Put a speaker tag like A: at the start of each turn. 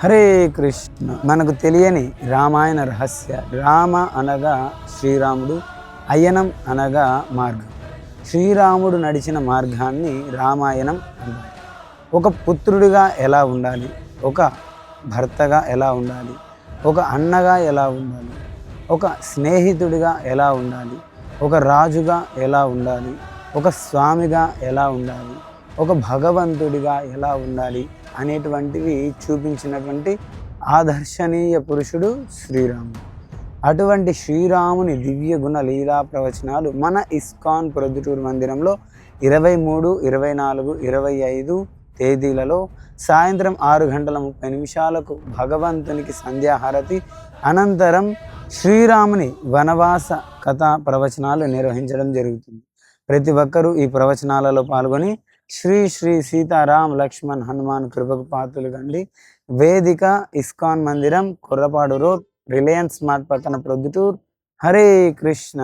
A: హరే కృష్ణ. మనకు తెలియని రామాయణ రహస్య. రామ అనగా శ్రీరాముడు, అయనం అనగా మార్గం. శ్రీరాముడు నడిచిన మార్గాన్ని రామాయణం అంటారు. ఒక పుత్రుడిగా ఎలా ఉండాలి, ఒక భర్తగా ఎలా ఉండాలి, ఒక అన్నగా ఎలా ఉండాలి, ఒక స్నేహితుడిగా ఎలా ఉండాలి, ఒక రాజుగా ఎలా ఉండాలి, ఒక స్వామిగా ఎలా ఉండాలి, ఒక భగవంతుడిగా ఎలా ఉండాలి అనేటువంటివి చూపించినటువంటి ఆదర్శనీయ పురుషుడు శ్రీరాముడు. అటువంటి శ్రీరాముని దివ్య గుణ లీలా ప్రవచనాలు మన ఇస్కాన్ ప్రొద్దుటూరు మందిరంలో 23, 24, 25 తేదీలలో సాయంత్రం 6:30 భగవంతునికి సంధ్యాహారతి అనంతరం శ్రీరాముని వనవాస కథా ప్రవచనాలు నిర్వహించడం జరుగుతుంది. ప్రతి ఒక్కరూ ఈ ప్రవచనాలలో పాల్గొని శ్రీ శ్రీ సీతారాం లక్ష్మణ్ హనుమాన్ కృపకు పాత్రలు కండి. వేదిక ఇస్కాన్ మందిరం, కొర్రపాడు రోడ్, రిలయన్స్ స్మార్ట్ పక్కన ప్రొద్దుటూర్. హరే కృష్ణ.